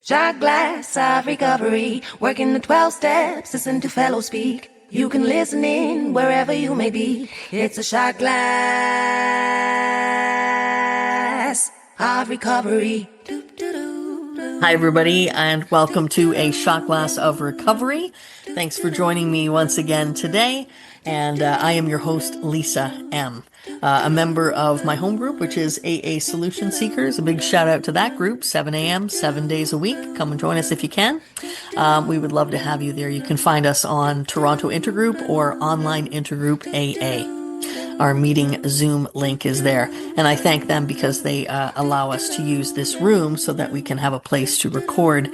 Shot glass of recovery, working the 12 steps, listen to fellows speak. You can listen in wherever you may be. It's a shot glass of recovery. Hi, everybody, and welcome to a shot glass of recovery. Thanks for joining me once again today. And I am your host, Lisa M., a member of my home group, which is AA Solution Seekers. A big shout out to that group, 7 a.m., 7 days a week. Come and join us if you can. We would love to have you there. You can find us on Toronto Intergroup or online Intergroup AA. Our meeting Zoom link is there. And I thank them because they allow us to use this room so that we can have a place to record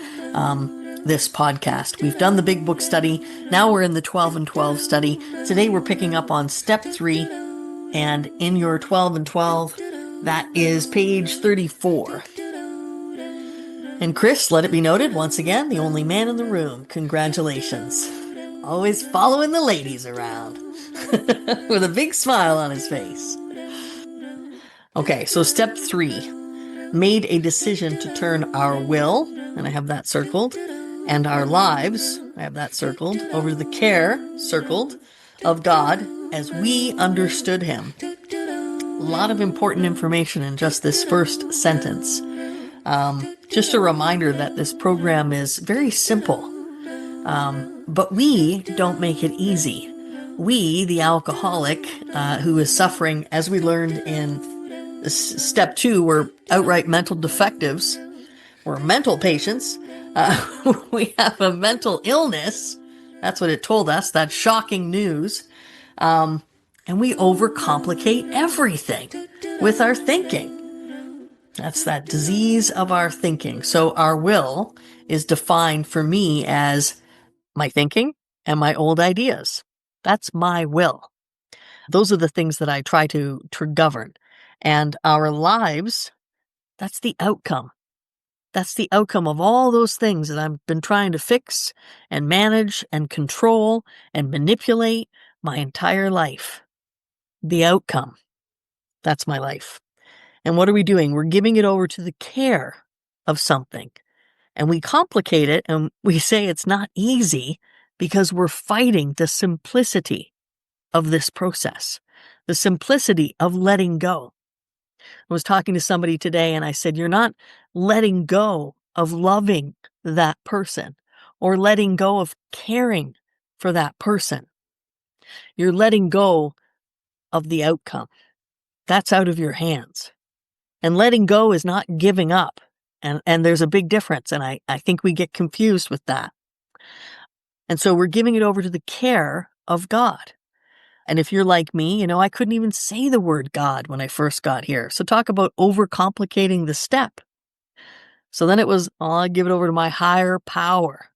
this podcast. We've done the big book study. Now we're in the 12 and 12 study. Today we're picking up on step 3. And in your 12 and 12, that is page 34. And Chris, let it be noted, once again, the only man in the room. Congratulations. Always following the ladies around. With a big smile on his face. Okay, so step 3. Made a decision to turn our will, and I have that circled, and our lives, I have that circled, over to the care, circled, of God as we understood him. A lot of important information in just this first sentence. Just a reminder that this program is very simple, but we don't make it easy. We, the alcoholic, who is suffering, as we learned in step 2, we're outright mental defectives. We're mental patients. We have a mental illness. That's what it told us. That's shocking news. And we overcomplicate everything with our thinking. That's that disease of our thinking. So our will is defined for me as my thinking and my old ideas. That's my will. Those are the things that I try to govern. And our lives, that's the outcome. That's the outcome of all those things that I've been trying to fix and manage and control and manipulate my entire life. The outcome. That's my life. And what are we doing? We're giving it over to the care of something. And we complicate it and we say it's not easy because we're fighting the simplicity of this process, the simplicity of letting go. I was talking to somebody today and I said, you're not letting go of loving that person or letting go of caring for that person. You're letting go of the outcome. That's out of your hands. And letting go is not giving up. And there's a big difference. And I think we get confused with that. And so we're giving it over to the care of God. And if you're like me, I couldn't even say the word God when I first got here. So talk about overcomplicating the step. So then it was, I'll give it over to my higher power.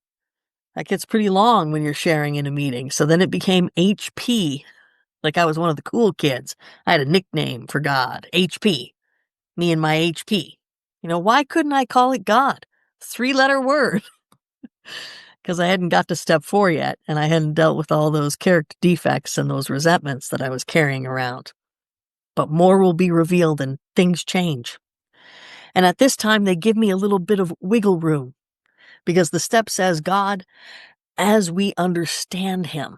That gets pretty long when you're sharing in a meeting. So then it became HP. Like I was one of the cool kids. I had a nickname for God, HP. Me and my HP. Why couldn't I call it God? 3-letter word. Because I hadn't got to step 4 yet, and I hadn't dealt with all those character defects and those resentments that I was carrying around. But more will be revealed and things change. And at this time, they give me a little bit of wiggle room, because the step says, God, as we understand him.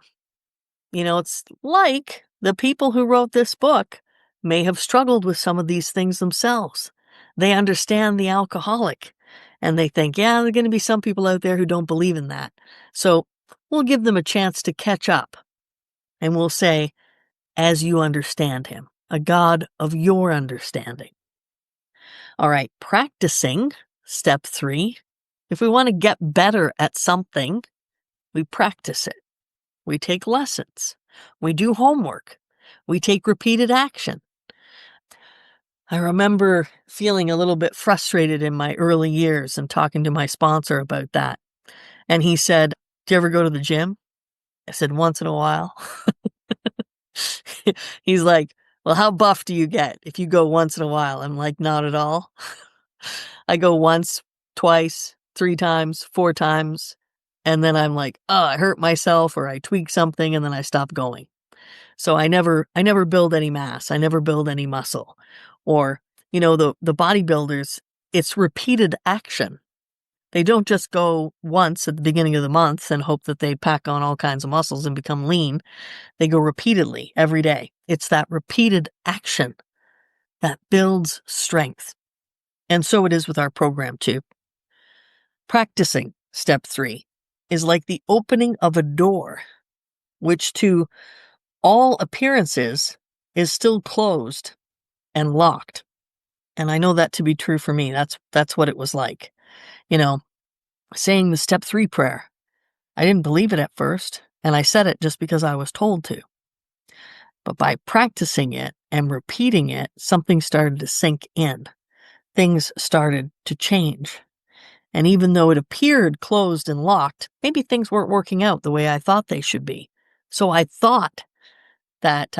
It's like the people who wrote this book may have struggled with some of these things themselves. They understand the alcoholic. And they think, there are going to be some people out there who don't believe in that. So we'll give them a chance to catch up. And we'll say, as you understand him, a God of your understanding. All right, practicing, step 3. If we want to get better at something, we practice it. We take lessons. We do homework. We take repeated action. I remember feeling a little bit frustrated in my early years and talking to my sponsor about that. And he said, do you ever go to the gym? I said, once in a while. He's like, well, how buff do you get if you go once in a while? I'm like, not at all. I go once, twice, 3 times, 4 times. And then I'm like, I hurt myself or I tweak something and then I stop going. So I never build any mass. I never build any muscle. Or, the bodybuilders, it's repeated action. They don't just go once at the beginning of the month and hope that they pack on all kinds of muscles and become lean. They go repeatedly every day. It's that repeated action that builds strength. And so it is with our program too. Practicing step 3 is like the opening of a door, which to all appearances is still closed and locked. And I know that to be true for me. That's what it was like. Saying the step 3 prayer. I didn't believe it at first, and I said it just because I was told to. But by practicing it and repeating it, something started to sink in. Things started to change. And even though it appeared closed and locked, maybe things weren't working out the way I thought they should be. So I thought that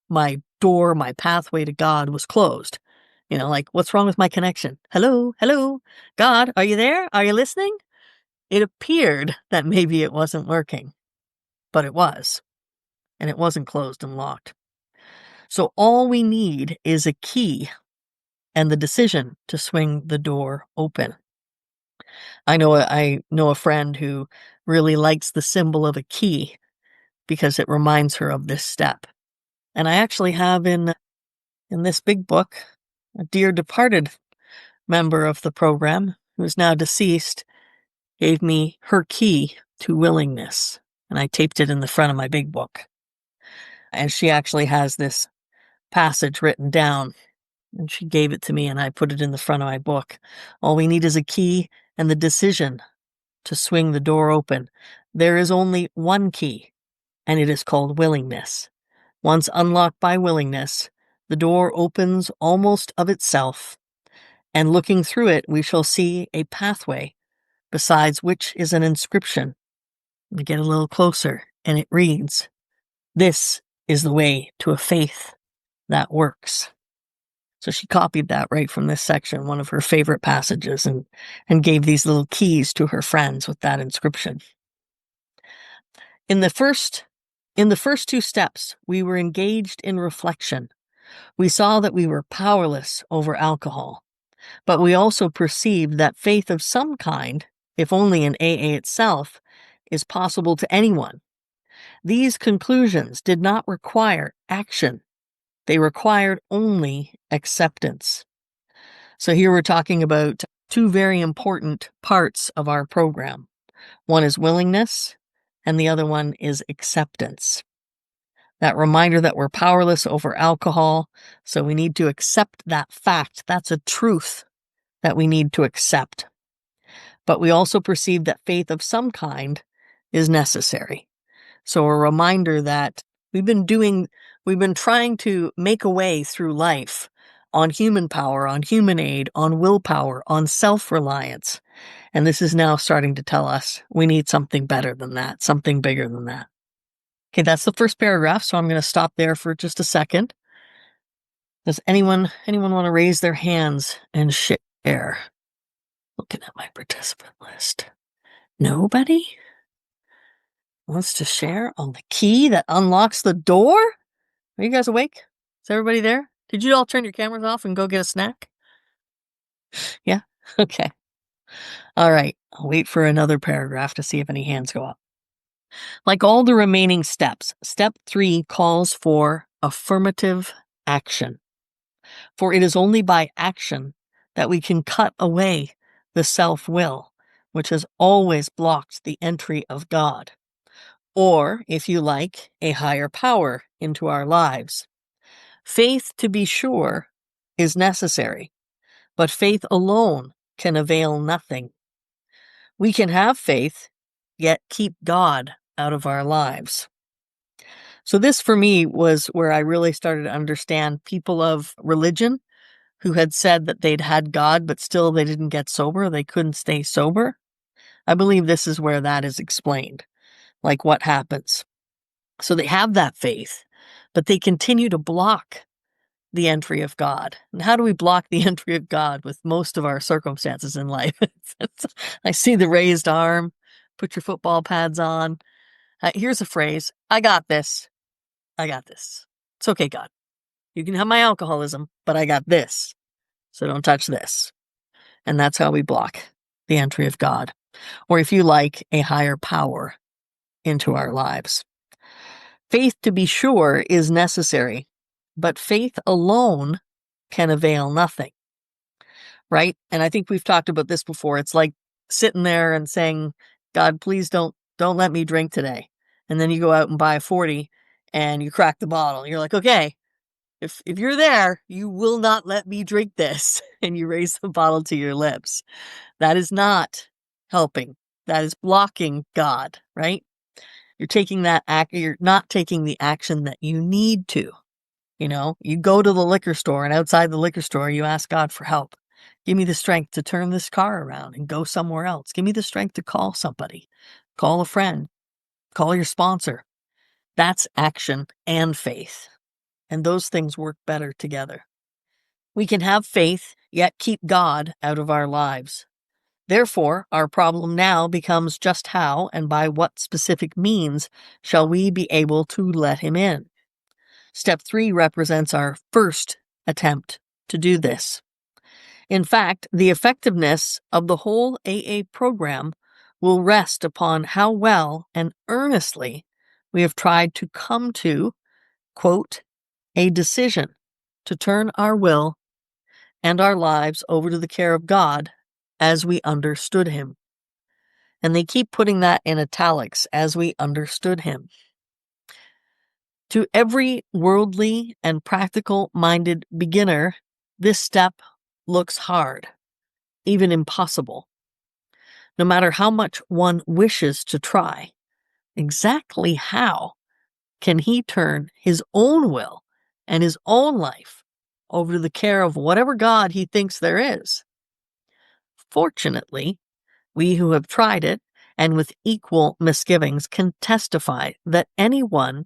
my door, my pathway to God was closed. Like, what's wrong with my connection? Hello, hello, God, are you there? Are you listening? It appeared that maybe it wasn't working, but it was, and it wasn't closed and locked. So all we need is a key and the decision to swing the door open. I know a friend who really likes the symbol of a key because it reminds her of this step. And I actually have in this big book a dear departed member of the program who is now deceased gave me her key to willingness, and I taped it in the front of my big book. And she actually has this passage written down, and she gave it to me, and I put it in the front of my book. All we need is a key and the decision to swing the door open. There is only one key, and it is called willingness. Once unlocked by willingness, the door opens almost of itself, and looking through it, we shall see a pathway, besides which is an inscription. We get a little closer, and it reads, "This is the way to a faith that works." So she copied that right from this section, one of her favorite passages, and gave these little keys to her friends with that inscription. In the first 2 steps, we were engaged in reflection. We saw that we were powerless over alcohol, but we also perceived that faith of some kind, if only in AA itself, is possible to anyone. These conclusions did not require action. They required only acceptance. So here we're talking about 2 very important parts of our program. One is willingness, and the other one is acceptance. That reminder that we're powerless over alcohol, so we need to accept that fact. That's a truth that we need to accept. But we also perceive that faith of some kind is necessary. So a reminder that we've been trying to make a way through life on human power, on human aid, on willpower, on self-reliance. And this is now starting to tell us we need something better than that, something bigger than that. Okay, that's the first paragraph, so I'm going to stop there for just a second. Does anyone want to raise their hands and share? Looking at my participant list. Nobody wants to share on the key that unlocks the door? Are you guys awake? Is everybody there? Did you all turn your cameras off and go get a snack? Yeah? Okay. All right. I'll wait for another paragraph to see if any hands go up. Like all the remaining steps, step 3 calls for affirmative action. For it is only by action that we can cut away the self-will, which has always blocked the entry of God, or, if you like, a higher power into our lives. Faith, to be sure, is necessary, but faith alone can avail nothing. We can have faith, yet keep God out of our lives. So this, for me, was where I really started to understand people of religion who had said that they'd had God, but still they didn't get sober. They couldn't stay sober. I believe this is where that is explained, like what happens. So they have that faith, but they continue to block the entry of God. And how do we block the entry of God with most of our circumstances in life? I see the raised arm. Put your football pads on. Here's a phrase. I got this. I got this. It's okay, God. You can have my alcoholism, but I got this. So don't touch this. And that's how we block the entry of God, or if you like, a higher power into our lives. Faith, to be sure, is necessary, but faith alone can avail nothing, right? And I think we've talked about this before. It's like sitting there and saying, God, please don't let me drink today. And then you go out and buy a 40 and you crack the bottle. You're like, okay, if you're there, you will not let me drink this. And you raise the bottle to your lips. That is not helping. That is blocking God, right? You're taking that you're not taking the action that you need to. You go to the liquor store, and outside the liquor store, you ask God for help. Give me the strength to turn this car around and go somewhere else. Give me the strength to call somebody, call a friend, call your sponsor. That's action and faith. And those things work better together. We can have faith, yet keep God out of our lives. Therefore, our problem now becomes just how and by what specific means shall we be able to let him in. Step 3 represents our first attempt to do this. In fact, the effectiveness of the whole AA program will rest upon how well and earnestly we have tried to come to, quote, a decision to turn our will and our lives over to the care of God as we understood him. And they keep putting that in italics, as we understood him. To every worldly and practical-minded beginner, this step looks hard, even impossible. No matter how much one wishes to try, exactly how can he turn his own will and his own life over to the care of whatever God he thinks there is? Fortunately, we who have tried it, and with equal misgivings, can testify that anyone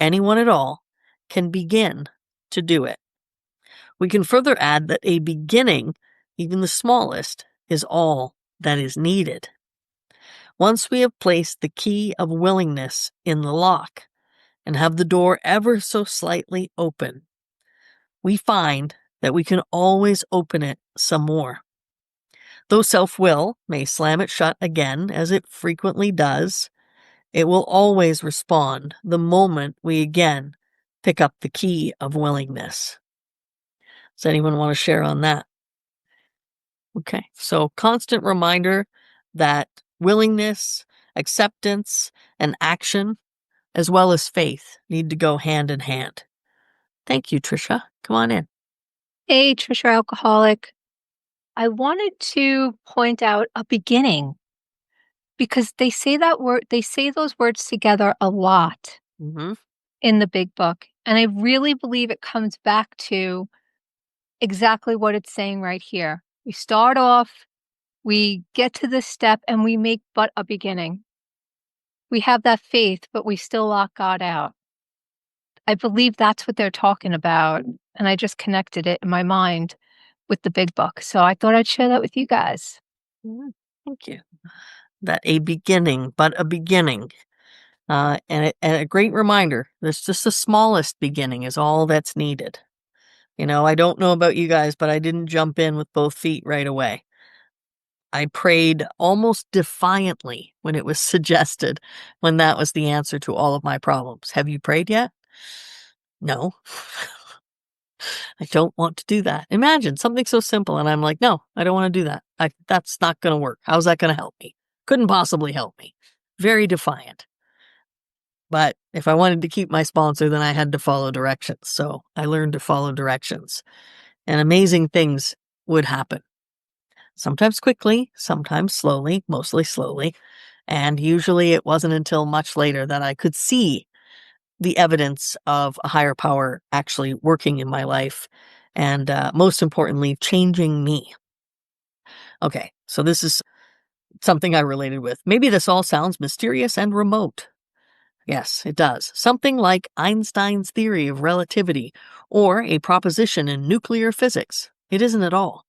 at all, can begin to do it. We can further add that a beginning, even the smallest, is all that is needed. Once we have placed the key of willingness in the lock and have the door ever so slightly open, we find that we can always open it some more. Though self-will may slam it shut again, as it frequently does, it will always respond the moment we again pick up the key of willingness. Does anyone want to share on that? Okay, so constant reminder that willingness, acceptance, and action, as well as faith, need to go hand in hand. Thank you, Tricia. Come on in. Hey, Trisha Alcoholic. I wanted to point out a beginning because they say those words together a lot in the big book. And I really believe it comes back to exactly what it's saying right here. We start off, we get to this step, and we make but a beginning. We have that faith, but we still lock God out. I believe that's what they're talking about. And I just connected it in my mind with the big book. So I thought I'd share that with you guys. Thank you. That a beginning, but a beginning. And a great reminder, that's just the smallest beginning is all that's needed. I don't know about you guys, but I didn't jump in with both feet right away. I prayed almost defiantly when it was suggested, when that was the answer to all of my problems. Have you prayed yet? No. I don't want to do that. Imagine something so simple and I'm like, no, I don't want to do that. That's not going to work. How's that going to help me? Couldn't possibly help me. Very defiant. But if I wanted to keep my sponsor, then I had to follow directions. So I learned to follow directions. And amazing things would happen. Sometimes quickly, sometimes slowly, mostly slowly. And usually it wasn't until much later that I could see the evidence of a higher power actually working in my life. And most importantly, changing me. Okay, so this is something I related with. Maybe this all sounds mysterious and remote. Yes, it does. Something like Einstein's theory of relativity or a proposition in nuclear physics. It isn't at all.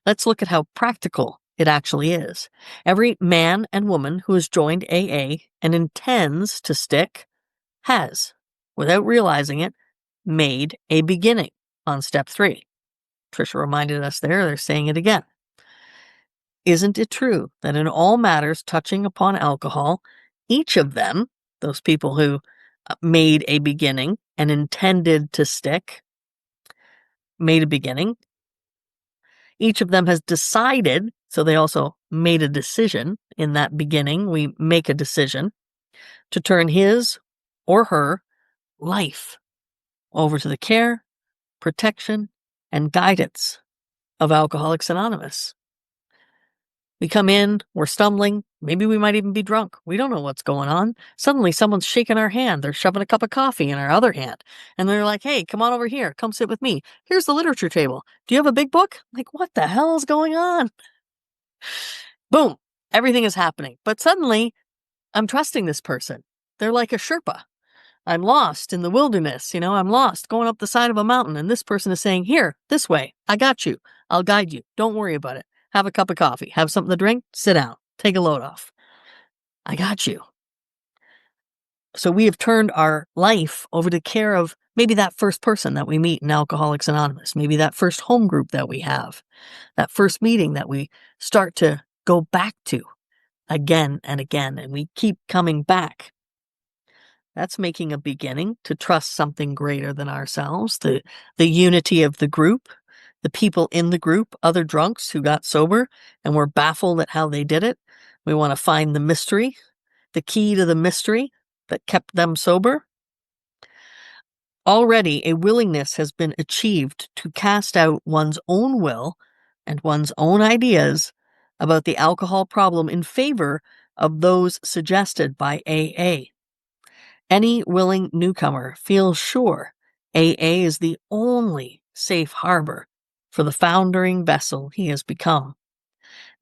Let's look at how practical it actually is. Every man and woman who has joined AA and intends to stick has, without realizing it, made a beginning on step 3. Trisha reminded us there, they're saying it again. Isn't it true that in all matters touching upon alcohol, each of them, those people who made a beginning and intended to stick, made a beginning, each of them has decided, so they also made a decision in that beginning. We make a decision to turn his or her life over to the care, protection, and guidance of Alcoholics Anonymous. We come in, we're stumbling, maybe we might even be drunk. We don't know what's going on. Suddenly someone's shaking our hand. They're shoving a cup of coffee in our other hand. And they're like, hey, come on over here. Come sit with me. Here's the literature table. Do you have a big book? Like, what the hell is going on? Boom. Everything is happening. But suddenly I'm trusting this person. They're like a Sherpa. I'm lost in the wilderness. I'm lost going up the side of a mountain. And this person is saying, here, this way. I got you. I'll guide you. Don't worry about it. Have a cup of coffee. Have something to drink. Sit down. Take a load off. I got you. So we have turned our life over to care of maybe that first person that we meet in Alcoholics Anonymous, maybe that first home group that we have, that first meeting that we start to go back to again and again, and we keep coming back. That's making a beginning to trust something greater than ourselves, the unity of the group, the people in the group, other drunks who got sober and were baffled at how they did it. We want to find the mystery, the key to the mystery that kept them sober. Already a willingness has been achieved to cast out one's own will and one's own ideas about the alcohol problem in favor of those suggested by AA. Any willing newcomer feels sure AA is the only safe harbor for the foundering vessel he has become.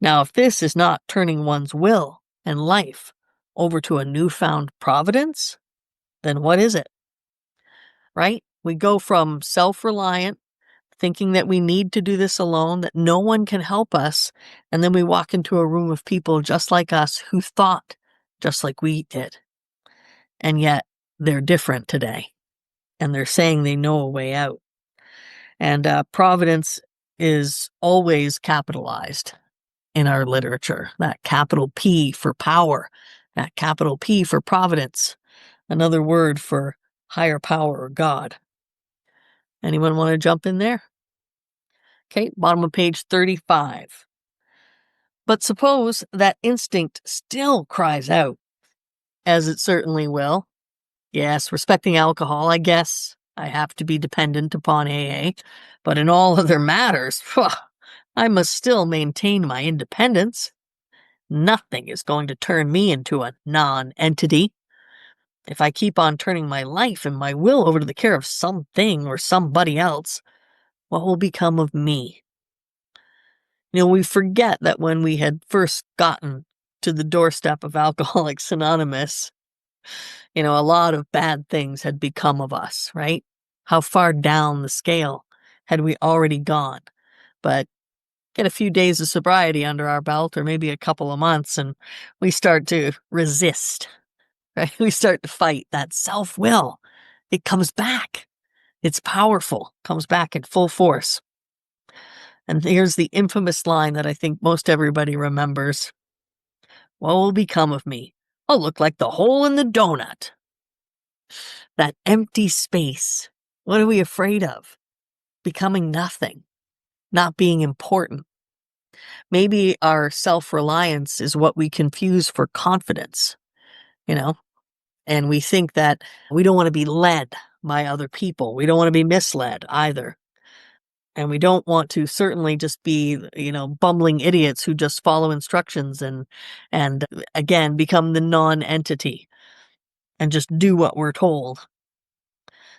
Now, if this is not turning one's will and life over to a newfound providence, then what is it? Right? We go from self-reliant, thinking that we need to do this alone, that no one can help us, and then we walk into a room of people just like us who thought just like we did. And yet, they're different today, and they're saying they know a way out. And providence is always capitalized in our literature, that capital P for power, that capital P for providence, another word for higher power or God. Anyone want to jump in there? Okay, bottom of page 35. But suppose that instinct still cries out, as it certainly will. Yes, respecting alcohol, I guess I have to be dependent upon AA, but in all other matters, I must still maintain my independence. Nothing is going to turn me into a non-entity. If I keep on turning my life and my will over to the care of something or somebody else, what will become of me? We forget that when we had first gotten to the doorstep of Alcoholics Anonymous, a lot of bad things had become of us, right? How far down the scale had we already gone? But get a few days of sobriety under our belt, or maybe a couple of months, and we start to resist, right? We start to fight that self-will. It comes back. It's powerful, comes back in full force. And here's the infamous line that I think most everybody remembers. What will become of me? I'll look like the hole in the donut. That empty space. What are we afraid of? Becoming nothing, not being important. Maybe our self-reliance is what we confuse for confidence, and we think that we don't want to be led by other people. We don't want to be misled either. And we don't want to certainly just be, bumbling idiots who just follow instructions and again, become the non-entity and just do what we're told.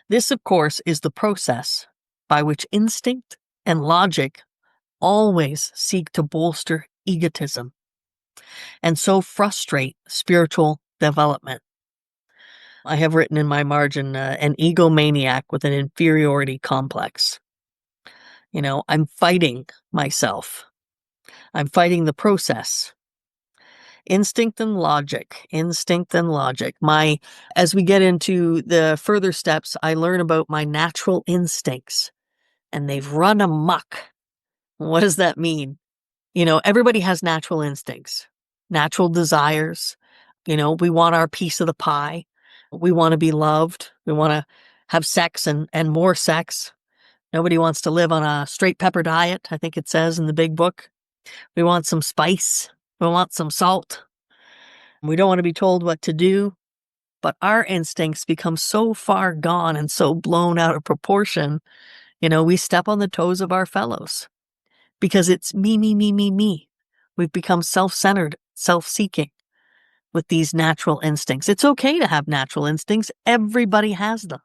This, of course, is the process by which instinct and logic always seek to bolster egotism and so frustrate spiritual development. I have written in my margin, an egomaniac with an inferiority complex. I'm fighting myself. I'm fighting the process. Instinct and logic. As we get into the further steps, I learn about my natural instincts, and they've run amok. What does that mean? Everybody has natural instincts, natural desires. We want our piece of the pie. We want to be loved. We want to have sex and more sex. Nobody wants to live on a straight pepper diet, I think it says in the big book. We want some spice. We want some salt. We don't want to be told what to do. But our instincts become so far gone and so blown out of proportion, we step on the toes of our fellows because it's me, me, me, me, me. We've become self-centered, self-seeking with these natural instincts. It's okay to have natural instincts. Everybody has them.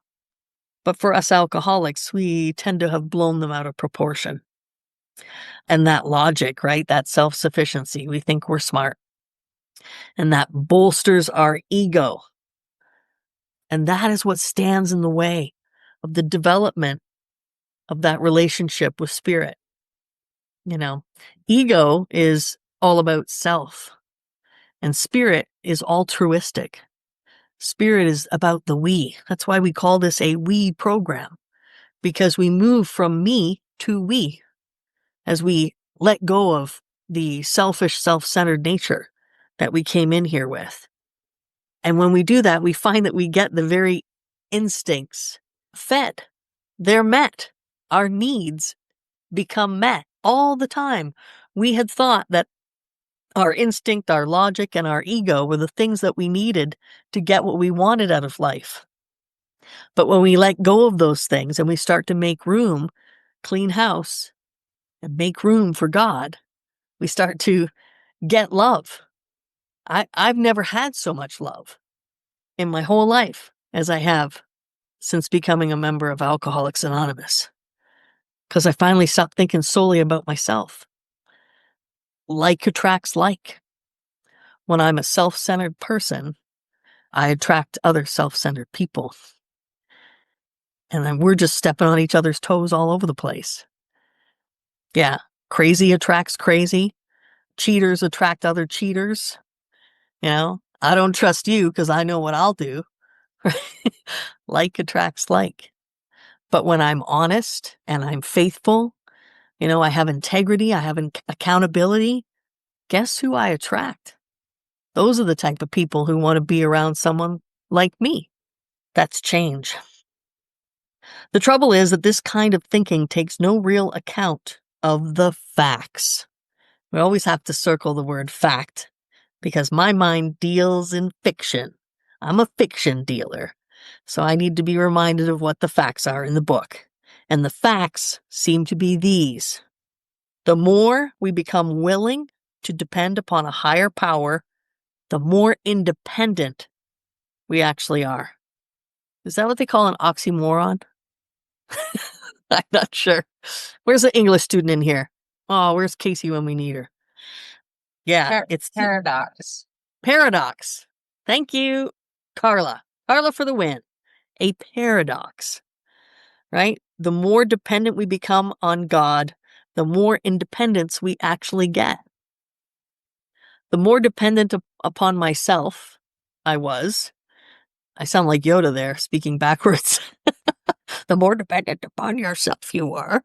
But for us alcoholics, we tend to have blown them out of proportion. And that logic, right? That self-sufficiency, we think we're smart. And that bolsters our ego. And that is what stands in the way of the development of that relationship with spirit. Ego is all about self, and spirit is altruistic. Spirit is about the we. That's why we call this a we program, because we move from me to we as we let go of the selfish, self-centered nature that we came in here with. And when we do that, we find that we get the very instincts fed. They're met. Our needs become met all the time. We had thought that our instinct, our logic, and our ego were the things that we needed to get what we wanted out of life. But when we let go of those things and we start to make room, clean house, and make room for God, we start to get love. I've never had so much love in my whole life as I have since becoming a member of Alcoholics Anonymous, because I finally stopped thinking solely about myself. Like attracts like. When I'm a self-centered person, I attract other self-centered people. And then we're just stepping on each other's toes all over the place. Yeah, crazy attracts crazy. Cheaters attract other cheaters. I don't trust you because I know what I'll do. Like attracts like. But when I'm honest and I'm faithful, I have integrity, I have accountability, guess who I attract? Those are the type of people who want to be around someone like me. That's change. The trouble is that this kind of thinking takes no real account of the facts. We always have to circle the word fact because my mind deals in fiction. I'm a fiction dealer, so I need to be reminded of what the facts are in the book. And the facts seem to be these. The more we become willing to depend upon a higher power, the more independent we actually are. Is that what they call an oxymoron? I'm not sure. Where's the English student in here? Oh, where's Casey when we need her? Yeah, it's paradox. Paradox. Thank you, Carla. Carla for the win. A paradox, right? The more dependent we become on God, the more independence we actually get. The more dependent upon myself I sound like Yoda there, speaking backwards. The more dependent upon yourself you are.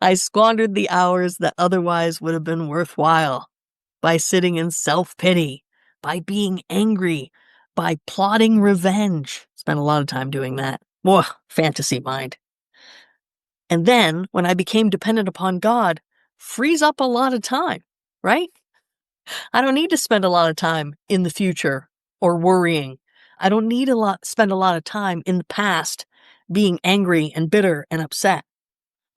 I squandered the hours that otherwise would have been worthwhile by sitting in self-pity, by being angry, by plotting revenge. Spent a lot of time doing that. Whoa, fantasy mind. And then, when I became dependent upon God, frees up a lot of time, right? I don't need to spend a lot of time in the future or worrying. I don't need spend a lot of time in the past being angry and bitter and upset.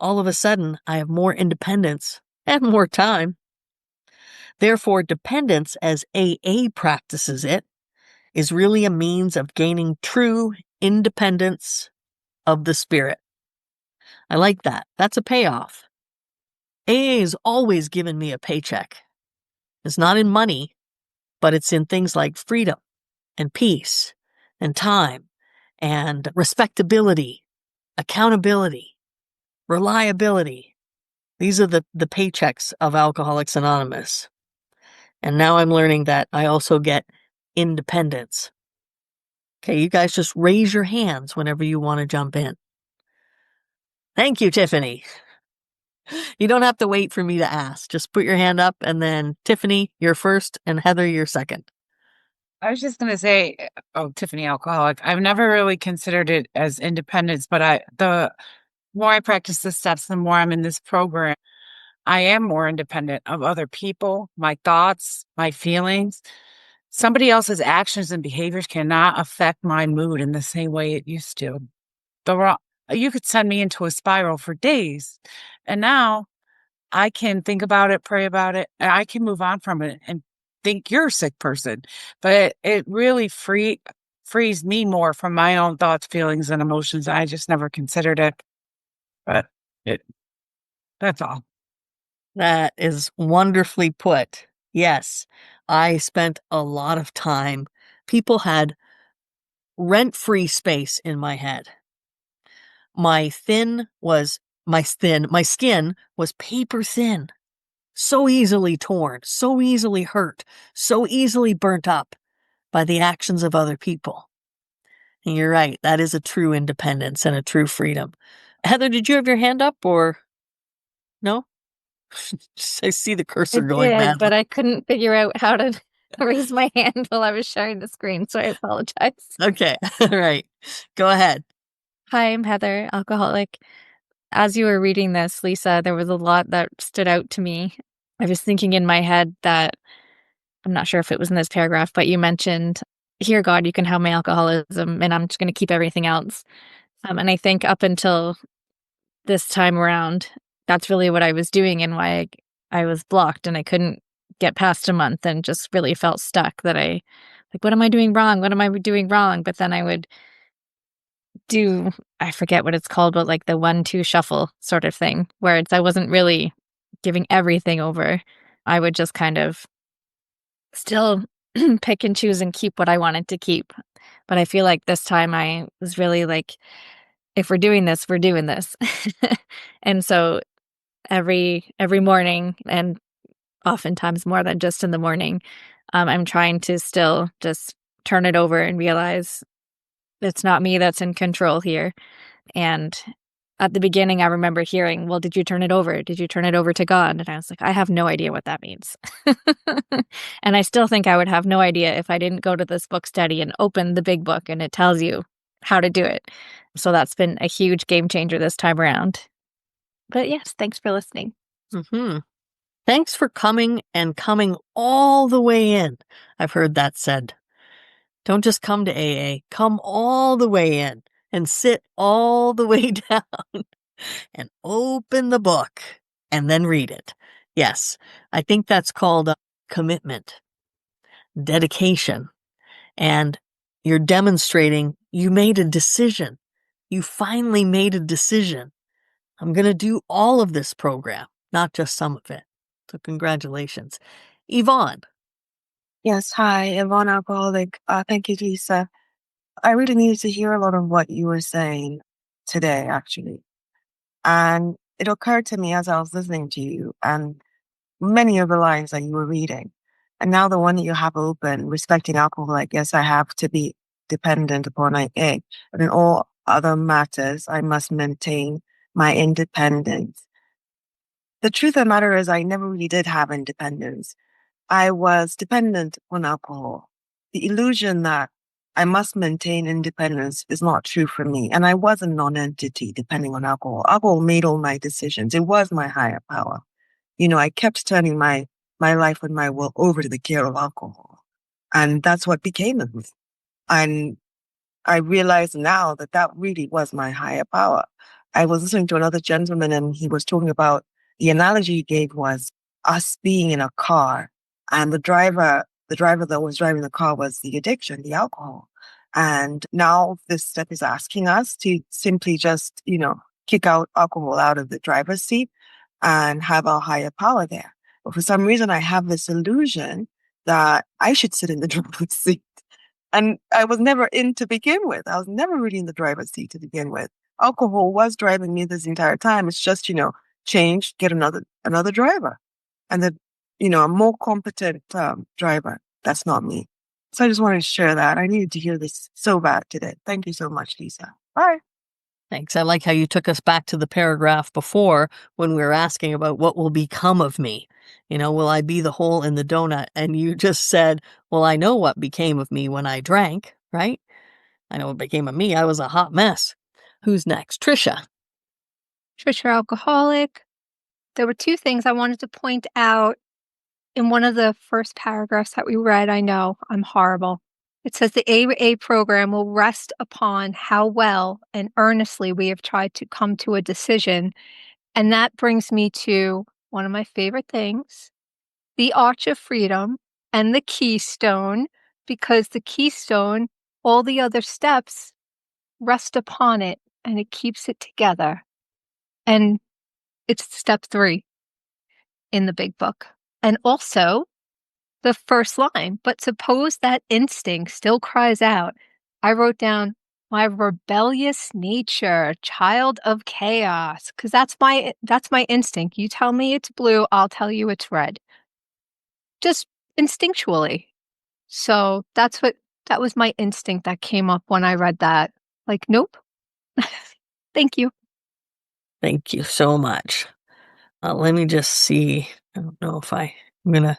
All of a sudden, I have more independence and more time. Therefore, dependence, as AA practices it, is really a means of gaining true independence of the spirit. I like that. That's a payoff. AA has always given me a paycheck. It's not in money, but it's in things like freedom and peace and time and respectability, accountability, reliability. These are the paychecks of Alcoholics Anonymous. And now I'm learning that I also get independence. Okay, you guys just raise your hands whenever you want to jump in. Thank you, Tiffany. You don't have to wait for me to ask. Just put your hand up, and then Tiffany, you're first, and Heather, you're second. I was just going to say, Tiffany alcoholic. I've never really considered it as independence, but the more I practice the steps, the more I'm in this program, I am more independent of other people, my thoughts, my feelings. Somebody else's actions and behaviors cannot affect my mood in the same way it used to. You could send me into a spiral for days. And now I can think about it, pray about it, and I can move on from it and think you're a sick person. But it really frees me more from my own thoughts, feelings, and emotions. I just never considered it. But that's all. That is wonderfully put. Yes, I spent a lot of time. People had rent-free space in my head. My skin was paper thin, so easily torn, so easily hurt, so easily burnt up by the actions of other people. And you're right, that is a true independence and a true freedom. Heather, did you have your hand up or no? I see the cursor going did, but badly. I couldn't figure out how to raise my hand while I was sharing the screen, so I apologize. Okay, all right. Go ahead. Hi, I'm Heather, alcoholic. As you were reading this, Lisa, there was a lot that stood out to me. I was thinking in my head that I'm not sure if it was in this paragraph, but you mentioned, "Here, God, you can have my alcoholism, and I'm just going to keep everything else." And I think up until this time around, that's really what I was doing and why I was blocked and I couldn't get past a month and just really felt stuck that what am I doing wrong? What am I doing wrong? But then I would do, I forget what it's called, but like the 1-2 shuffle sort of thing, where I wasn't really giving everything over. I would just kind of still pick and choose and keep what I wanted to keep. But I feel like this time I was really like, if we're doing this, we're doing this. And so every morning, and oftentimes more than just in the morning, I'm trying to still just turn it over and realize it's not me that's in control here. And at the beginning, I remember hearing, "Well, did you turn it over? Did you turn it over to God?" And I was like, I have no idea what that means. And I still think I would have no idea if I didn't go to this book study and open the big book and it tells you how to do it. So that's been a huge game changer this time around. But yes, thanks for listening. Mm-hmm. Thanks for coming all the way in. I've heard that said. Don't just come to AA, come all the way in and sit all the way down and open the book and then read it. Yes, I think that's called commitment, dedication, and you're demonstrating you made a decision. You finally made a decision. I'm going to do all of this program, not just some of it. So congratulations. Yvonne. Yes, hi, Yvonne alcoholic. Thank you, Lisa. I really needed to hear a lot of what you were saying today, actually. And it occurred to me as I was listening to you and many of the lines that you were reading. And now the one that you have open, respecting alcohol, I guess I have to be dependent upon AA. But in all other matters, I must maintain my independence. The truth of the matter is I never really did have independence. I was dependent on alcohol. The illusion that I must maintain independence is not true for me. And I was a non-entity depending on alcohol. Alcohol made all my decisions. It was my higher power. You know, I kept turning my life and my will over to the care of alcohol. And that's what became of me. And I realize now that that really was my higher power. I was listening to another gentleman and he was talking about the analogy he gave was us being in a car and the driver that was driving the car was the addiction, the alcohol. And now this step is asking us to simply just, kick out alcohol out of the driver's seat and have our higher power there. But for some reason, I have this illusion that I should sit in the driver's seat. And I was never in to begin with. I was never really in the driver's seat to begin with. Alcohol was driving me this entire time. It's just, change, get another driver. And then, a more competent driver. That's not me. So I just wanted to share that. I needed to hear this so bad today. Thank you so much, Lisa. Bye. Thanks. I like how you took us back to the paragraph before when we were asking about what will become of me. Will I be the hole in the donut? And you just said, well, I know what became of me when I drank, right? I know what became of me. I was a hot mess. Who's next? Trisha. Trisha alcoholic. There were two things I wanted to point out in one of the first paragraphs that we read. I know I'm horrible. It says the AA program will rest upon how well and earnestly we have tried to come to a decision. And that brings me to one of my favorite things, the Arch of Freedom and the keystone, because the keystone, all the other steps rest upon it and it keeps it together. And it's step 3 in the big book. And also the first line, but suppose that instinct still cries out. I wrote down my rebellious nature, child of chaos, because that's my instinct. You tell me it's blue, I'll tell you it's red. Just instinctually. So that was my instinct that came up when I read that. Like, nope. Thank you. Thank you so much. Let me just see. I don't know if I'm gonna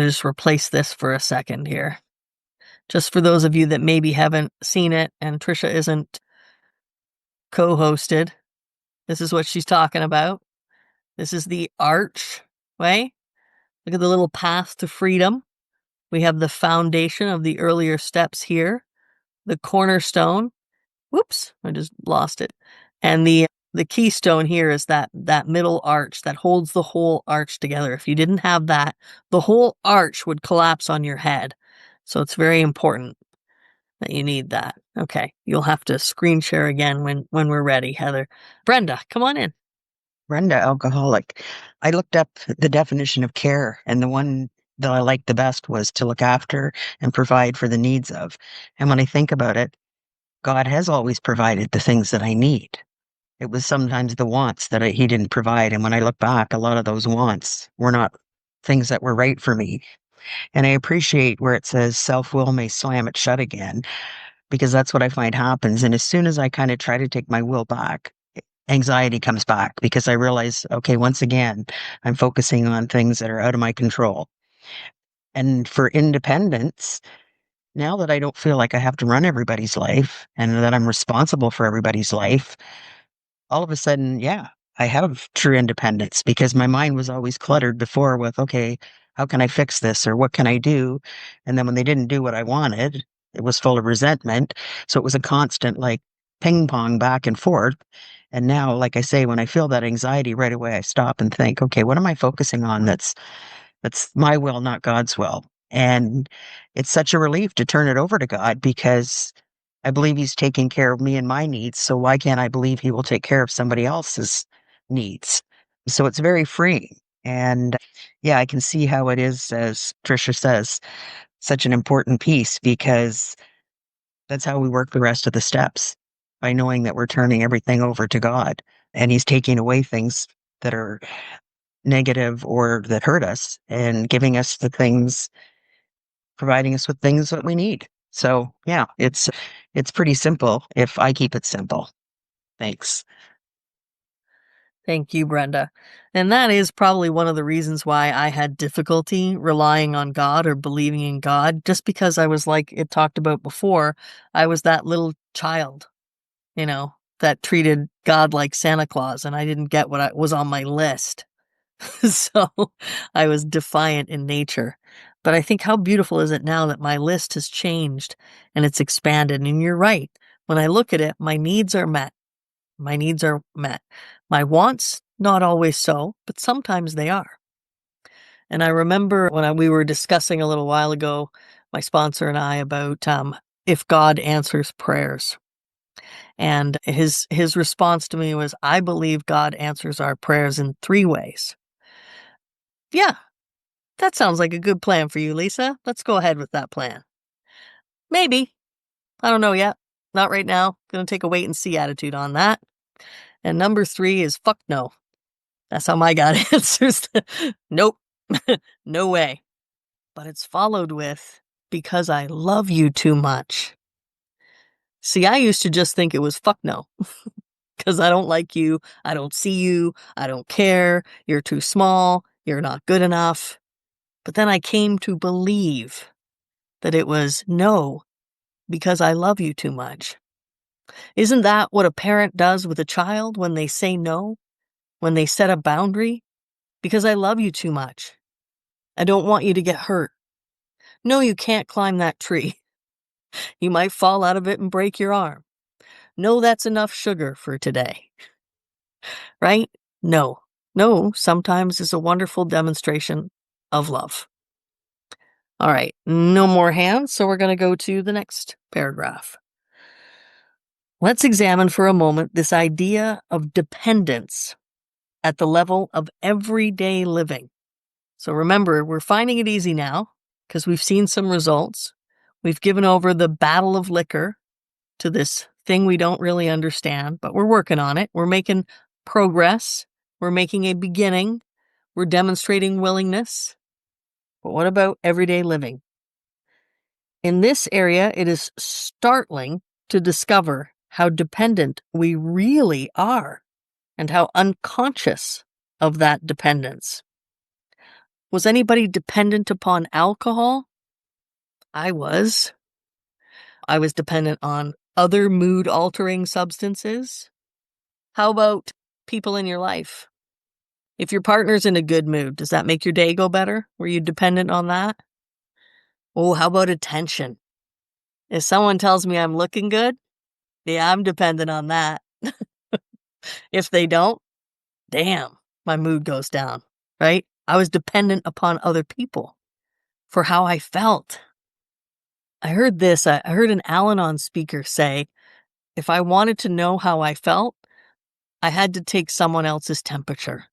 just replace this for a second here. Just for those of you that maybe haven't seen it and Trisha isn't co-hosted, this is what she's talking about. This is the archway. Look at the little path to freedom. We have the foundation of the earlier steps here, the cornerstone. Whoops, I just lost it. And the keystone here is that middle arch that holds the whole arch together. If you didn't have that, the whole arch would collapse on your head. So it's very important that you need that. Okay, you'll have to screen share again when we're ready, Heather. Brenda, come on in. Brenda, alcoholic. I looked up the definition of care, and the one that I liked the best was to look after and provide for the needs of. And when I think about it, God has always provided the things that I need. It was sometimes the wants that He didn't provide. And when I look back, a lot of those wants were not things that were right for me. And I appreciate where it says self-will may slam it shut again, because that's what I find happens. And as soon as I kind of try to take my will back, anxiety comes back because I realize, okay, once again, I'm focusing on things that are out of my control. And for independence, now that I don't feel like I have to run everybody's life and that I'm responsible for everybody's life, all of a sudden, yeah, I have true independence because my mind was always cluttered before with, okay, how can I fix this or what can I do? And then when they didn't do what I wanted, it was full of resentment. So it was a constant like ping pong back and forth. And now, like I say, when I feel that anxiety right away, I stop and think, okay, what am I focusing on that's my will, not God's will? And it's such a relief to turn it over to God because I believe He's taking care of me and my needs. So why can't I believe He will take care of somebody else's needs? So it's very freeing. And yeah, I can see how it is, as Trisha says, such an important piece because that's how we work the rest of the steps, by knowing that we're turning everything over to God and He's taking away things that are negative or that hurt us and giving us the things, providing us with things that we need. So yeah, it's pretty simple if I keep it simple. Thanks. Thank you, Brenda. And that is probably one of the reasons why I had difficulty relying on God or believing in God, just because I was like it talked about before, I was that little child, that treated God like Santa Claus, and I didn't get what was on my list. So I was defiant in nature. But I think how beautiful is it now that my list has changed and it's expanded. And you're right. When I look at it, my needs are met. My needs are met. My wants, not always so, but sometimes they are. And I remember when we were discussing a little while ago, my sponsor and I, about if God answers prayers. And his response to me was, I believe God answers our prayers in 3 ways. Yeah, that sounds like a good plan for you, Lisa. Let's go ahead with that plan. Maybe. I don't know yet. Not right now. Gonna take a wait and see attitude on that. And number 3 is fuck no. That's how my God answers. Nope. No way. But it's followed with, because I love you too much. See, I used to just think it was fuck no. Because I don't like you, I don't see you, I don't care, you're too small, you're not good enough. But then I came to believe that it was no, because I love you too much. Isn't that what a parent does with a child when they say no? When they set a boundary? Because I love you too much. I don't want you to get hurt. No, you can't climb that tree. You might fall out of it and break your arm. No, that's enough sugar for today. Right? No. No sometimes is a wonderful demonstration of love. All right, no more hands, so we're going to go to the next paragraph. Let's examine for a moment this idea of dependence at the level of everyday living. So remember, we're finding it easy now because we've seen some results. We've given over the battle of liquor to this thing we don't really understand, but we're working on it. We're making progress. We're making a beginning. We're demonstrating willingness. But what about everyday living? In this area, it is startling to discover how dependent we really are and how unconscious of that dependence. Was anybody dependent upon alcohol? I was. I was dependent on other mood-altering substances. How about people in your life? If your partner's in a good mood, does that make your day go better? Were you dependent on that? Oh, how about attention? If someone tells me I'm looking good, yeah, I'm dependent on that. If they don't, damn, my mood goes down, right? I was dependent upon other people for how I felt. I heard this, I heard an Al-Anon speaker say, if I wanted to know how I felt, I had to take someone else's temperature.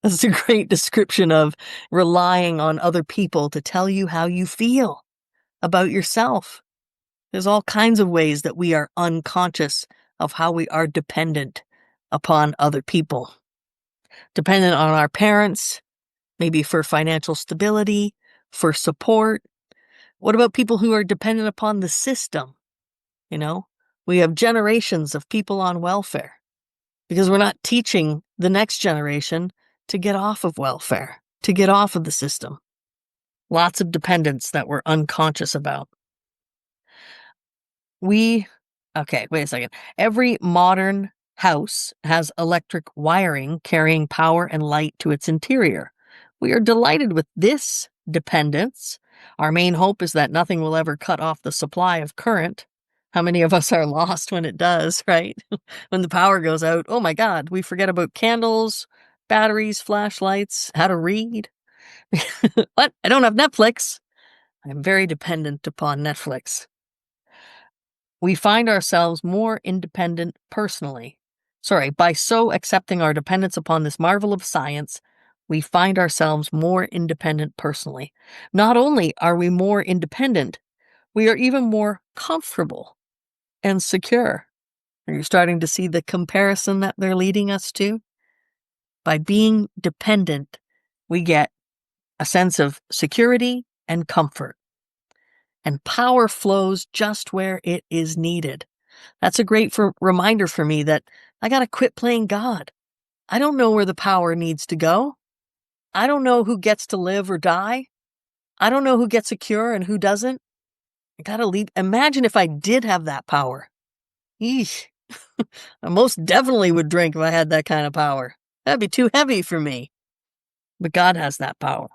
That's a great description of relying on other people to tell you how you feel about yourself. There's all kinds of ways that we are unconscious of how we are dependent upon other people. Dependent on our parents, maybe for financial stability, for support. What about people who are dependent upon the system? You know, we have generations of people on welfare because we're not teaching the next generation to get off of welfare, to get off of the system. Lots of dependence that we're unconscious about. Okay, wait a second. Every modern house has electric wiring carrying power and light to its interior. We are delighted with this dependence. Our main hope is that nothing will ever cut off the supply of current. How many of us are lost when it does, right? When the power goes out, oh my God, we forget about candles, batteries, flashlights, how to read. What? I don't have Netflix. I'm very dependent upon Netflix. We find ourselves more independent personally. By so accepting our dependence upon this marvel of science, we find ourselves more independent personally. Not only are we more independent, we are even more comfortable and secure. Are you starting to see the comparison that they're leading us to? By being dependent, we get a sense of security and comfort. And power flows just where it is needed. That's a great reminder for me that I got to quit playing God. I don't know where the power needs to go. I don't know who gets to live or die. I don't know who gets a cure and who doesn't. I got to leave. Imagine if I did have that power. Eesh. I most definitely would drink if I had that kind of power. That'd be too heavy for me. But God has that power.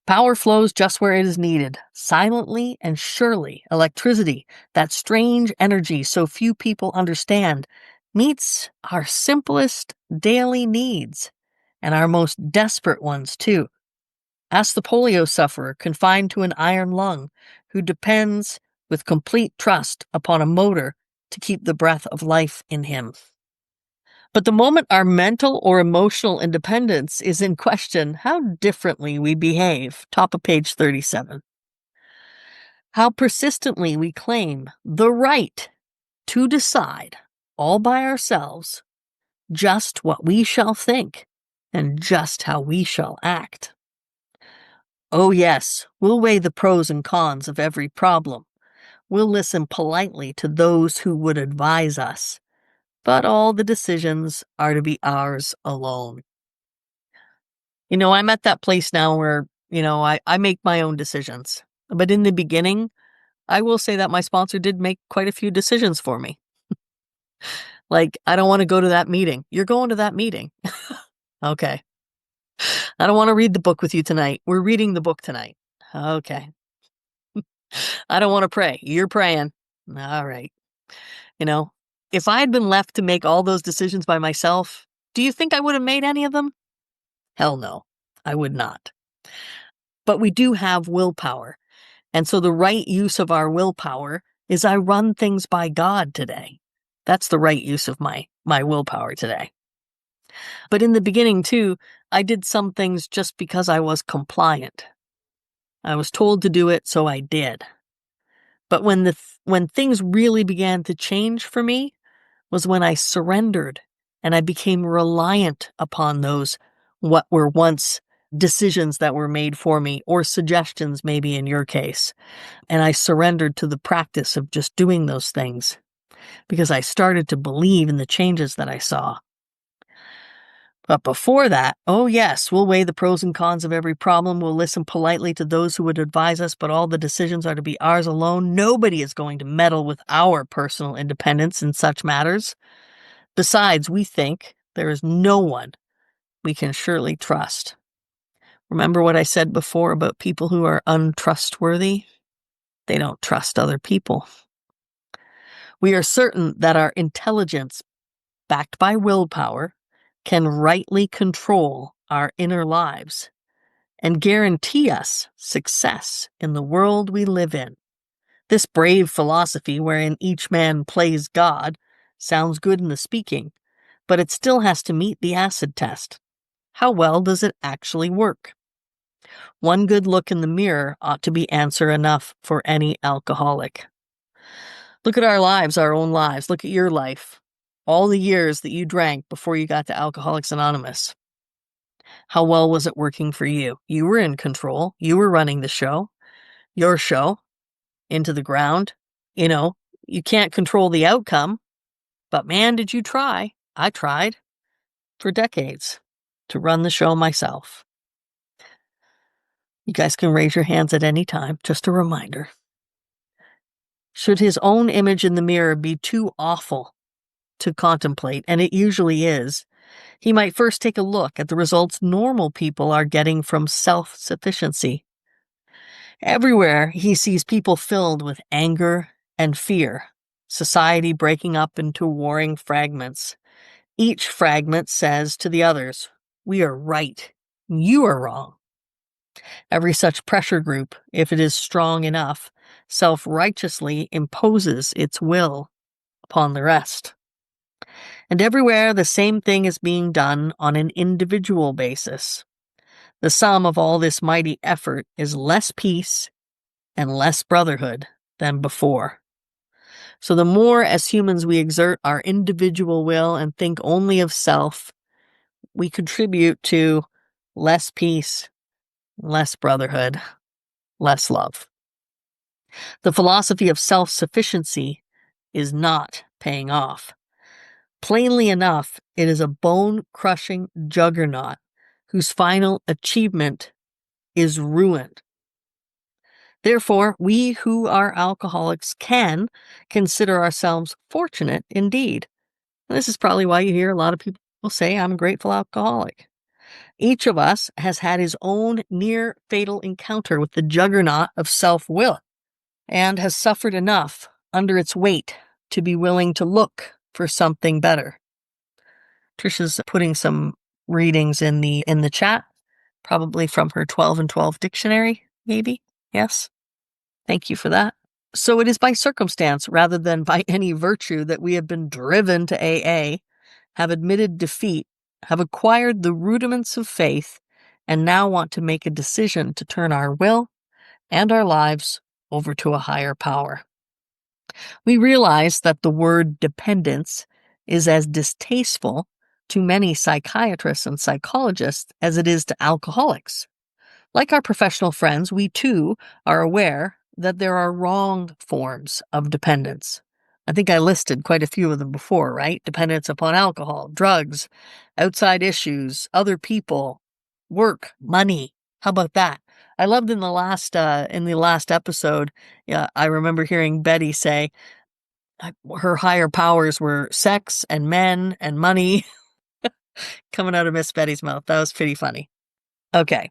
Power flows just where it is needed, silently and surely. Electricity, that strange energy so few people understand, meets our simplest daily needs, and our most desperate ones too. Ask the polio sufferer confined to an iron lung, who depends with complete trust upon a motor to keep the breath of life in him. But the moment our mental or emotional independence is in question, how differently we behave. Top of page 37. How persistently we claim the right to decide, all by ourselves, just what we shall think and just how we shall act. Oh yes, we'll weigh the pros and cons of every problem. we'll listen politely to those who would advise us, but all the decisions are to be ours alone. I'm at that place now where, I make my own decisions. But in the beginning, I will say that my sponsor did make quite a few decisions for me. Like, I don't want to go to that meeting. You're going to that meeting. Okay. I don't want to read the book with you tonight. We're reading the book tonight. Okay. I don't want to pray. You're praying. All right. If I had been left to make all those decisions by myself, do you think I would have made any of them? Hell no, I would not. But we do have willpower. And so the right use of our willpower is I run things by God today. That's the right use of my willpower today. But in the beginning, too, I did some things just because I was compliant. I was told to do it, so I did. But when things really began to change for me was when I surrendered and I became reliant upon those what were once decisions that were made for me, or suggestions maybe in your case. And I surrendered to the practice of just doing those things because I started to believe in the changes that I saw. But before that, oh yes, we'll weigh the pros and cons of every problem. We'll listen politely to those who would advise us, but all the decisions are to be ours alone. Nobody is going to meddle with our personal independence in such matters. Besides, we think there is no one we can surely trust. Remember what I said before about people who are untrustworthy? They don't trust other people. We are certain that our intelligence, backed by willpower, can rightly control our inner lives and guarantee us success in the world we live in. This brave philosophy wherein each man plays God sounds good in the speaking, but it still has to meet the acid test. How well does it actually work? One good look in the mirror ought to be answer enough for any alcoholic. Look at our lives, our own lives. Look at your life. All the years that you drank before you got to Alcoholics Anonymous. How well was it working for you? You were in control. You were running the show. Your show. Into the ground. You can't control the outcome. But man, did you try. I tried. For decades. To run the show myself. You guys can raise your hands at any time. Just a reminder. Should his own image in the mirror be too awful to contemplate, and it usually is, he might first take a look at the results normal people are getting from self-sufficiency. Everywhere he sees people filled with anger and fear, society breaking up into warring fragments. Each fragment says to the others, "We are right, you are wrong." Every such pressure group, if it is strong enough, self-righteously imposes its will upon the rest. And everywhere the same thing is being done on an individual basis. The sum of all this mighty effort is less peace and less brotherhood than before. So the more as humans we exert our individual will and think only of self, we contribute to less peace, less brotherhood, less love. The philosophy of self-sufficiency is not paying off. Plainly enough, it is a bone-crushing juggernaut whose final achievement is ruined. Therefore, we who are alcoholics can consider ourselves fortunate indeed. And this is probably why you hear a lot of people say, "I'm a grateful alcoholic." Each of us has had his own near-fatal encounter with the juggernaut of self-will and has suffered enough under its weight to be willing to look for something better. Trisha's putting some readings in the chat, probably from her 12 and 12 dictionary, maybe. Yes. Thank you for that. So it is by circumstance rather than by any virtue that we have been driven to AA, have admitted defeat, have acquired the rudiments of faith, and now want to make a decision to turn our will and our lives over to a higher power. We realize that the word dependence is as distasteful to many psychiatrists and psychologists as it is to alcoholics. Like our professional friends, we too are aware that there are wrong forms of dependence. I think I listed quite a few of them before, right? Dependence upon alcohol, drugs, outside issues, other people, work, money. How about that? I loved in the last episode, I remember hearing Betty say her higher powers were sex and men and money coming out of Miss Betty's mouth. That was pretty funny. Okay.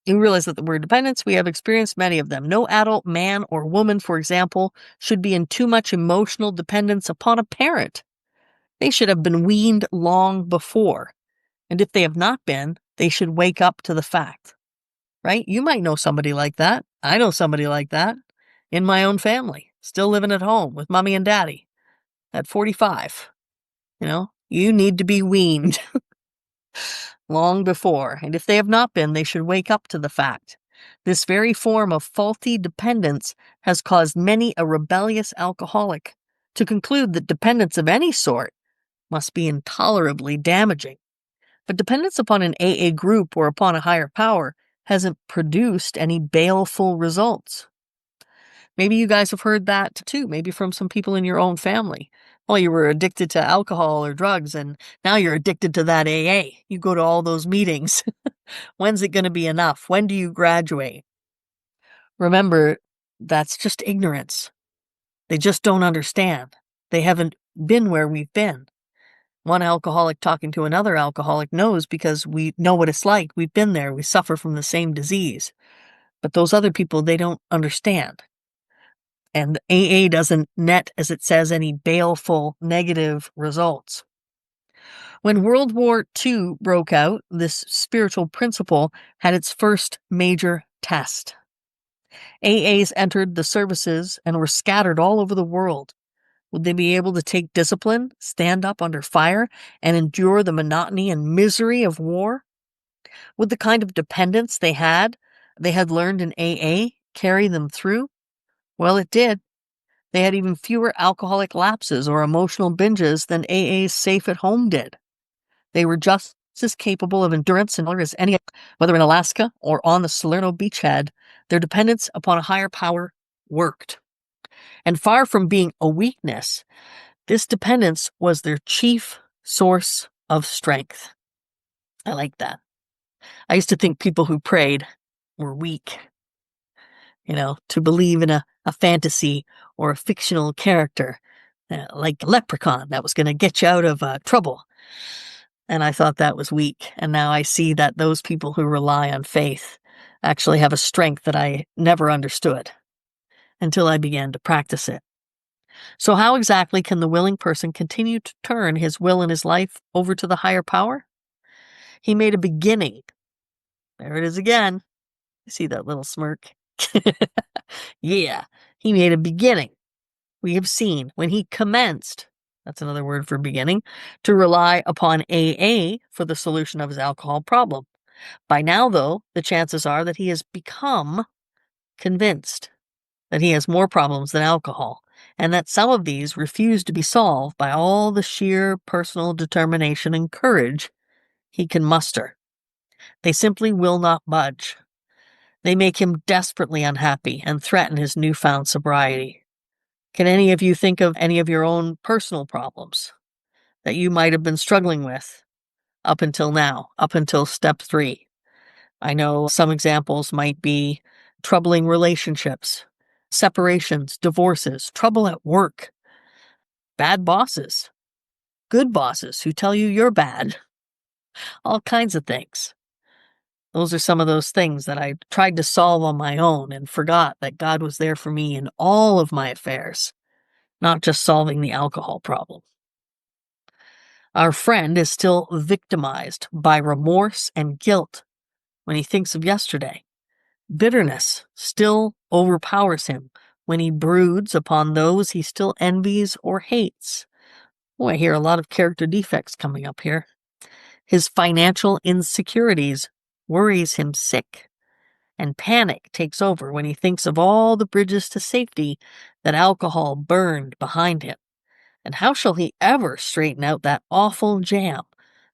You realize that the word dependence, we have experienced many of them. No adult man or woman, for example, should be in too much emotional dependence upon a parent. They should have been weaned long before. And if they have not been, they should wake up to the fact. Right? You might know somebody like that. I know somebody like that in my own family, still living at home with mommy and daddy at 45. You need to be weaned long before, and if they have not been, they should wake up to the fact. This very form of faulty dependence has caused many a rebellious alcoholic to conclude that dependence of any sort must be intolerably damaging. But dependence upon an AA group or upon a higher power hasn't produced any baleful results. Maybe you guys have heard that too, maybe from some people in your own family. Well, you were addicted to alcohol or drugs, and now you're addicted to that AA. You go to all those meetings. When's it going to be enough? When do you graduate? Remember, that's just ignorance. They just don't understand. They haven't been where we've been. One alcoholic talking to another alcoholic knows because we know what it's like. We've been there. We suffer from the same disease. But those other people, they don't understand. And AA doesn't net, as it says, any baleful negative results. When World War II broke out, this spiritual principle had its first major test. AAs entered the services and were scattered all over the world. Would they be able to take discipline, stand up under fire, and endure the monotony and misery of war? Would the kind of dependence they had learned in AA carry them through? Well, it did. They had even fewer alcoholic lapses or emotional binges than AA's Safe at Home did. They were just as capable of endurance and as any, whether in Alaska or on the Salerno beachhead. Their dependence upon a higher power worked. And far from being a weakness, this dependence was their chief source of strength. I like that. I used to think people who prayed were weak. To believe in a fantasy or a fictional character, like a leprechaun that was going to get you out of trouble. And I thought that was weak. And now I see that those people who rely on faith actually have a strength that I never understood until I began to practice it. So how exactly can the willing person continue to turn his will and his life over to the higher power? He made a beginning. There it is again. You see that little smirk? Yeah, he made a beginning. We have seen when he commenced, that's another word for beginning, to rely upon AA for the solution of his alcohol problem. By now, though, the chances are that he has become convinced that he has more problems than alcohol, and that some of these refuse to be solved by all the sheer personal determination and courage he can muster. They simply will not budge. They make him desperately unhappy and threaten his newfound sobriety. Can any of you think of any of your own personal problems that you might have been struggling with up until now, up until step 3? I know some examples might be troubling relationships, separations, divorces, trouble at work, bad bosses, good bosses who tell you you're bad, all kinds of things. Those are some of those things that I tried to solve on my own and forgot that God was there for me in all of my affairs, not just solving the alcohol problem. Our friend is still victimized by remorse and guilt when he thinks of yesterday. Bitterness still overpowers him when he broods upon those he still envies or hates. Oh, I hear a lot of character defects coming up here. His financial insecurities worries him sick, and panic takes over when he thinks of all the bridges to safety that alcohol burned behind him. And how shall he ever straighten out that awful jam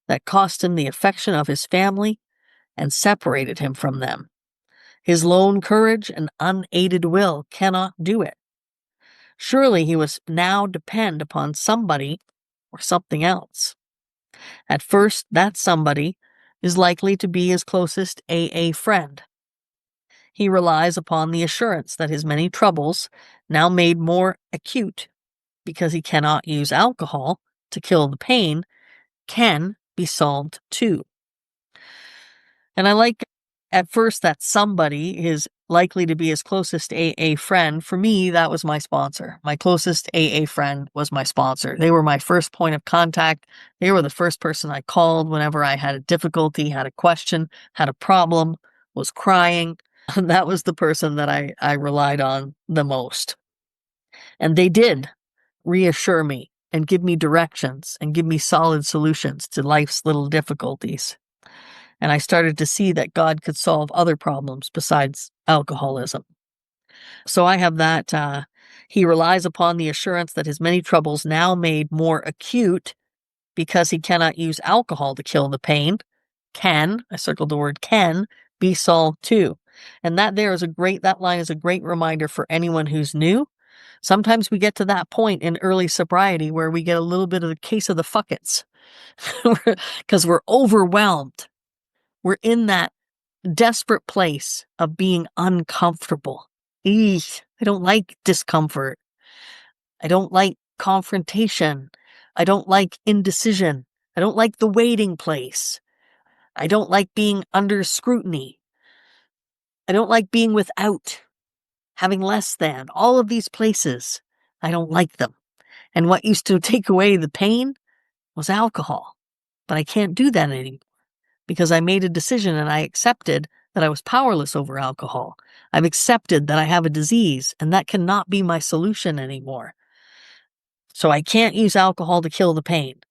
that cost him the affection of his family and separated him from them? His lone courage and unaided will cannot do it. Surely he must now depend upon somebody or something else. At first, that somebody is likely to be his closest AA friend. He relies upon the assurance that his many troubles, now made more acute because he cannot use alcohol to kill the pain, can be solved too. And I like at first that somebody is likely to be his closest AA friend. For me, that was my sponsor. My closest AA friend was my sponsor. They were my first point of contact. They were the first person I called whenever I had a difficulty, had a question, had a problem, was crying. And that was the person that I relied on the most. And they did reassure me and give me directions and give me solid solutions to life's little difficulties. And I started to see that God could solve other problems besides alcoholism. So I have that. He relies upon the assurance that his many troubles, now made more acute because he cannot use alcohol to kill the pain, can, I circled the word can, be solved too. And that line is a great reminder for anyone who's new. Sometimes we get to that point in early sobriety where we get a little bit of a case of the fuckets because we're overwhelmed. We're in that desperate place of being uncomfortable. Eesh, I don't like discomfort. I don't like confrontation. I don't like indecision. I don't like the waiting place. I don't like being under scrutiny. I don't like being without, having less than. All of these places, I don't like them. And what used to take away the pain was alcohol. But I can't do that anymore because I made a decision and I accepted that I was powerless over alcohol. I've accepted that I have a disease and that cannot be my solution anymore. So I can't use alcohol to kill the pain.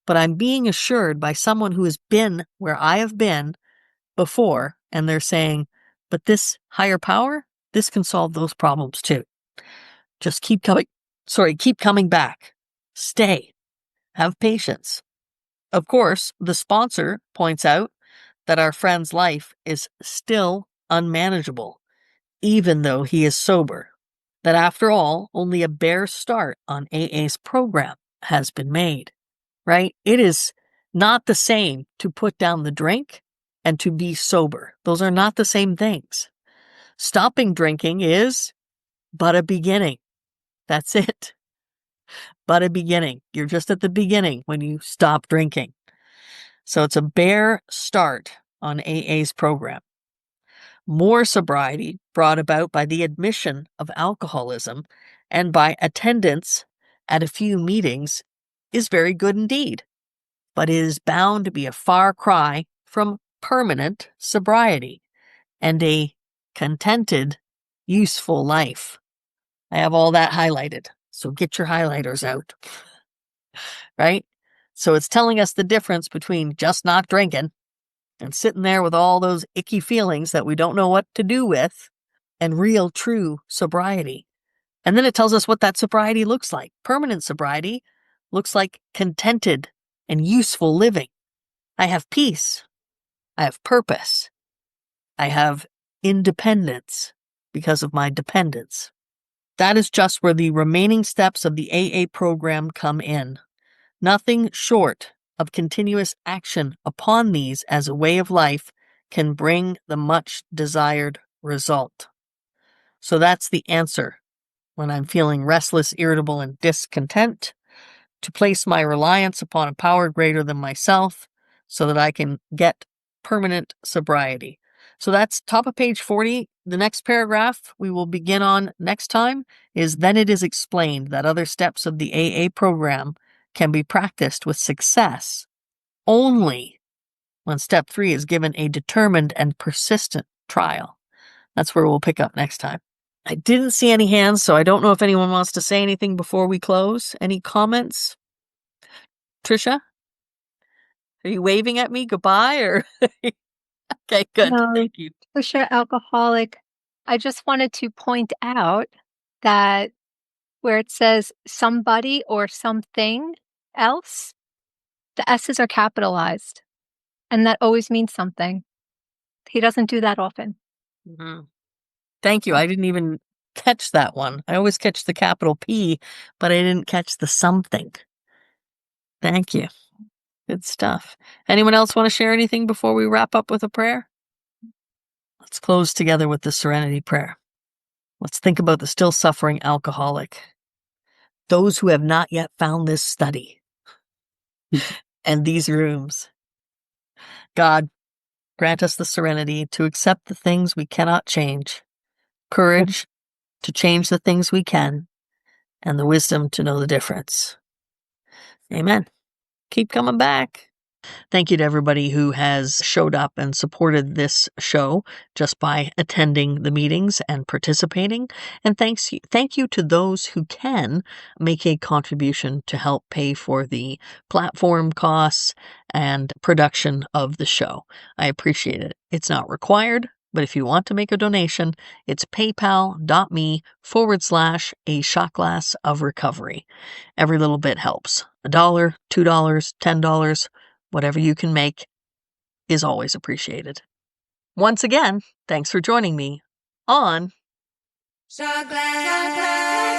But I'm being assured by someone who has been where I have been before, and they're saying, but this higher power, this can solve those problems too. Just keep coming back. Stay. Have patience. Of course, the sponsor points out that our friend's life is still unmanageable, even though he is sober. That after all, only a bare start on AA's program has been made, right? It is not the same to put down the drink and to be sober. Those are not the same things. Stopping drinking is but a beginning. That's it. But a beginning. You're just at the beginning when you stop drinking. So it's a bare start on AA's program. More sobriety brought about by the admission of alcoholism and by attendance at a few meetings is very good indeed, but it is bound to be a far cry from permanent sobriety and a contented, useful life. I have all that highlighted, so get your highlighters out, right? So it's telling us the difference between just not drinking and sitting there with all those icky feelings that we don't know what to do with, and real, true sobriety. And then it tells us what that sobriety looks like. Permanent sobriety looks like contented and useful living. I have peace. I have purpose. I have independence because of my dependence. That is just where the remaining steps of the AA program come in. Nothing short of continuous action upon these as a way of life can bring the much desired result. So that's the answer. When I'm feeling restless, irritable, and discontent, to place my reliance upon a power greater than myself so that I can get permanent sobriety. So that's top of page 40. The next paragraph we will begin on next time is then it is explained that other steps of the AA program can be practiced with success only when step 3 is given a determined and persistent trial. That's where we'll pick up next time. I didn't see any hands, so I don't know if anyone wants to say anything before we close. Any comments? Trisha? Are you waving at me goodbye or? Okay, good. No, Thank you. Trisha, alcoholic. I just wanted to point out that where it says somebody or something else, the S's are capitalized, and that always means something. He doesn't do that often. Thank you. I didn't even catch that one. I always catch the capital P, but I didn't catch the something. Thank you. Good stuff. Anyone else want to share anything before we wrap up with a prayer? Let's close together with the serenity prayer. Let's think about the still suffering alcoholic, those who have not yet found this study and these rooms. God, grant us the serenity to accept the things we cannot change, courage to change the things we can, and the wisdom to know the difference. Amen. Keep coming back. Thank you to everybody who has showed up and supported this show just by attending the meetings and participating. And thank you to those who can make a contribution to help pay for the platform costs and production of the show. I appreciate it. It's not required, but if you want to make a donation, it's paypal.me/a shot glass of recovery. Every little bit helps. $1, $2, $10, whatever you can make is always appreciated. Once again, thanks for joining me on Shot glass.